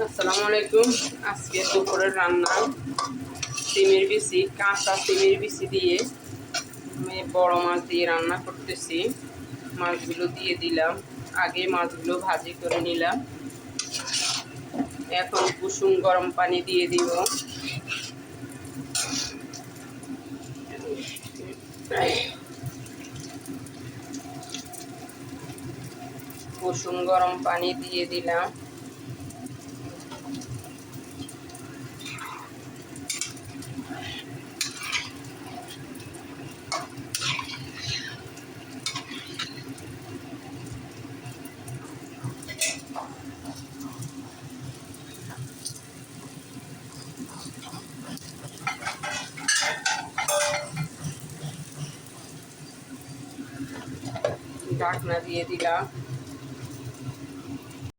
আসসালামু আলাইকুম। আজকে দুপুরের রান্না সিমের বিচি, কাঁচা সিমের বিচি দিয়ে আমি বড় মাছ দিয়ে রান্না করতেছি। মাছগুলো দিয়ে দিলাম, আগে মাছগুলো ভাজি করে নিলাম। এখন কুসুম গরম পানি দিয়ে দিব। কুসুম গরম পানি দিয়ে দিলাম। ঢাকনা দিয়ে দিলাম।